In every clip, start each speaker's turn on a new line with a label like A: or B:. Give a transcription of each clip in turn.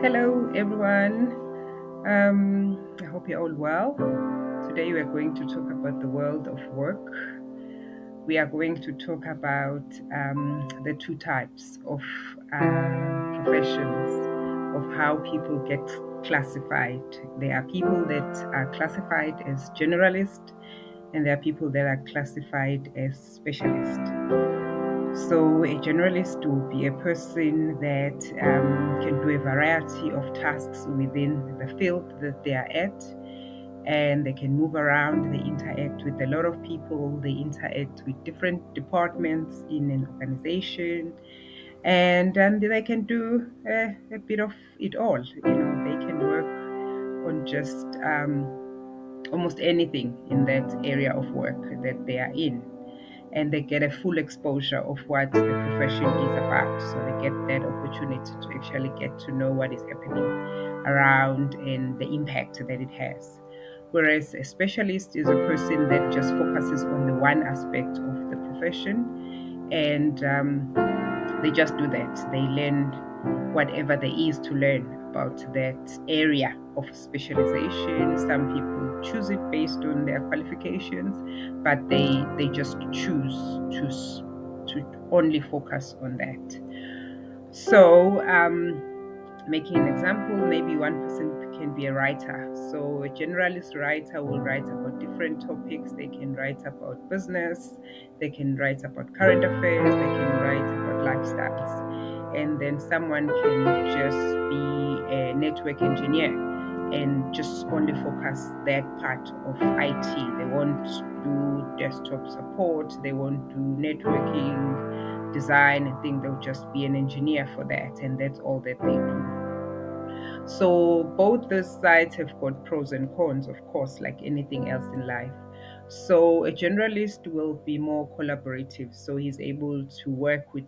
A: Hello, everyone. I hope you're all well. Today, we are going to talk about the world of work. We are going to talk about the two types of professions, of how people get classified. There are people that are classified as generalist, and there are people that are classified as specialist. So, a generalist will be a person that can do a variety of tasks within the field that they are at, and they can move around. They interact with a lot of people, they interact with different departments in an organization, and they can do a bit of it all. They can work on just almost anything in that area of work that they are in, and they get a full exposure of what the profession is about. So they get that opportunity to actually get to know what is happening around and the impact that it has. Whereas a specialist is a person that just focuses on the one aspect of the profession, and they just do that. They learn whatever there is to learn about that area of specialization. Some people choose it based on their qualifications, but they just choose to only focus on that. So, making an example, maybe one person can be a writer. So, a generalist writer will write about different topics. They can write about business, they can write about current affairs, they can write about lifestyles. And then someone can just be a network engineer and just only focus that part of IT. They won't do desktop support, they won't do networking, design, and think they'll just be an engineer for that, and that's all that they do. So both those sides have got pros and cons, of course, like anything else in life. So a generalist will be more collaborative. So he's able to work with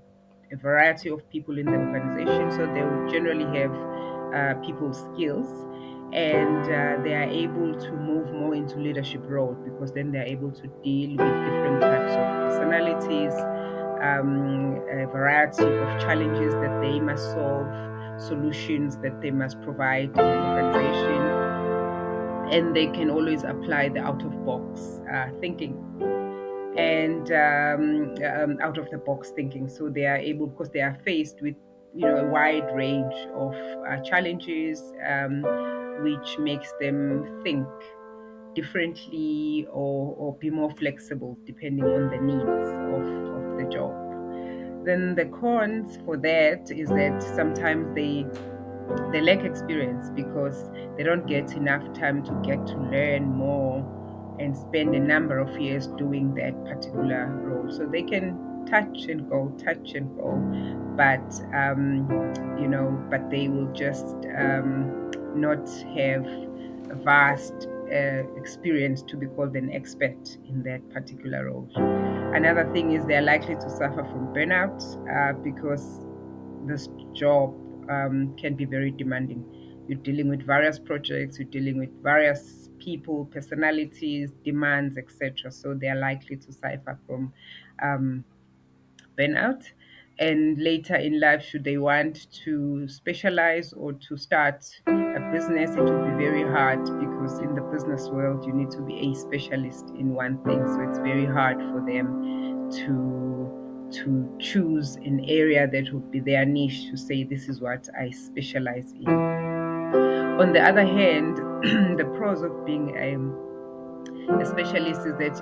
A: a variety of people in the organization. So they will generally have people skills, and they are able to move more into leadership role, because then they're able to deal with different types of personalities, a variety of challenges that they must solve, solutions that they must provide in the organization, and they can always apply the out of box thinking and out of the box thinking. So they are able, because they are faced with a wide range of challenges, which makes them think differently, or be more flexible depending on the needs of the job. Then the cons for that is that sometimes they lack experience, because they don't get enough time to get to learn more and spend a number of years doing that particular role. So they can touch and go, but but they will just not have a vast experience to be called an expert in that particular role. Another thing is they're likely to suffer from burnout, because this job can be very demanding. You're dealing with various projects, you're dealing with various people, personalities, demands, etc. So they are likely to suffer from um, burnout. And later in life, should they want to specialize or to start a business, it will be very hard, because in the business world, you need to be a specialist in one thing. So it's very hard for them to choose an area that would be their niche, to say this is what I specialize in. On the other hand, the pros of being a specialist is that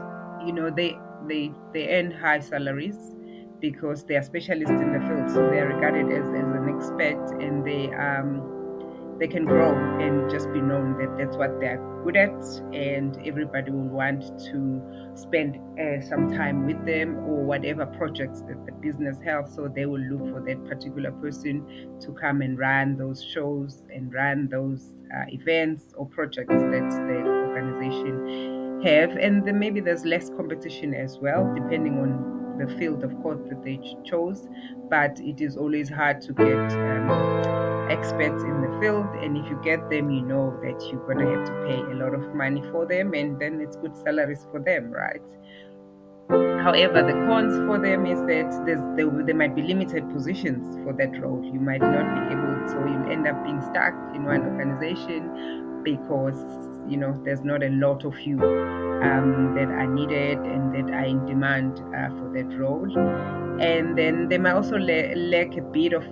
A: they earn high salaries, because they are specialists in the field, so they are regarded as an expert, and they can grow and just be known that that's what they're good at, and everybody will want to spend some time with them, or whatever projects that the business has. So they will look for that particular person to come and run those shows and run those events or projects that the organization have. And then maybe there's less competition as well, depending on the field, of course, that they chose. But it is always hard to get experts in the field, and if you get them, you know that you're going to have to pay a lot of money for them, and then it's good salaries for them, right? However, the cons for them is that there might be limited positions for that role. You might not be able, so you'll end up being stuck in one organization because there's not a lot of you that are needed and that are in demand for that role. And then they might also lack a bit of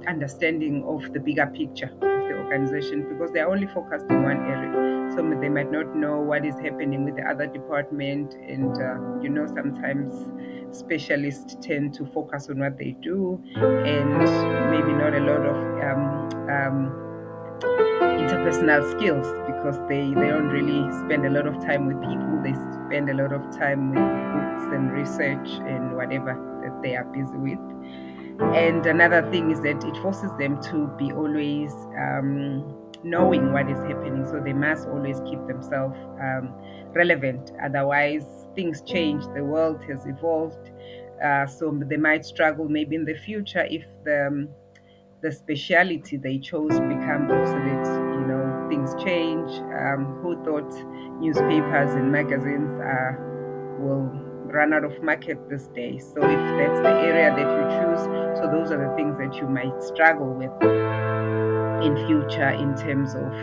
A: understanding of the bigger picture of the organization because they're only focused in one area. So they might not know what is happening with the other department, and sometimes specialists tend to focus on what they do, and maybe not a lot of interpersonal skills because they don't really spend a lot of time with people. They spend a lot of time with books and research and whatever that they are busy with. And another thing is that it forces them to be always knowing what is happening. So they must always keep themselves relevant. Otherwise, things change. The world has evolved. So they might struggle maybe in the future if the speciality they chose become obsolete. Things change. Who thought newspapers and magazines will run out of market this day? So if that's the area that you choose, so those are the things that you might struggle with in future in terms of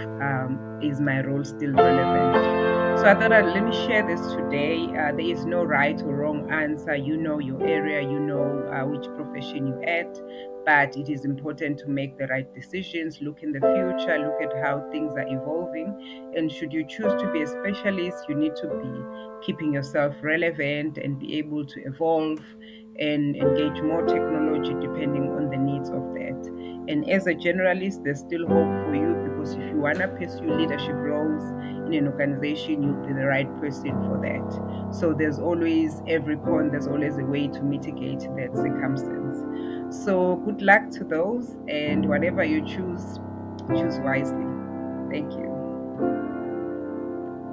A: is my role still relevant? So I thought let me share this today. There is no right or wrong answer. You know your area, you know which profession you're at, but it is important to make the right decisions, look in the future, look at how things are evolving. And should you choose to be a specialist, you need to be keeping yourself relevant and be able to evolve and engage more technology depending on the needs of that. And as a generalist, there's still hope for you because if you want to pursue leadership roles in an organization, you'll be the right person for that. So there's always every con, there's always a way to mitigate that circumstance. So good luck to those, and whatever you choose, choose wisely. Thank you.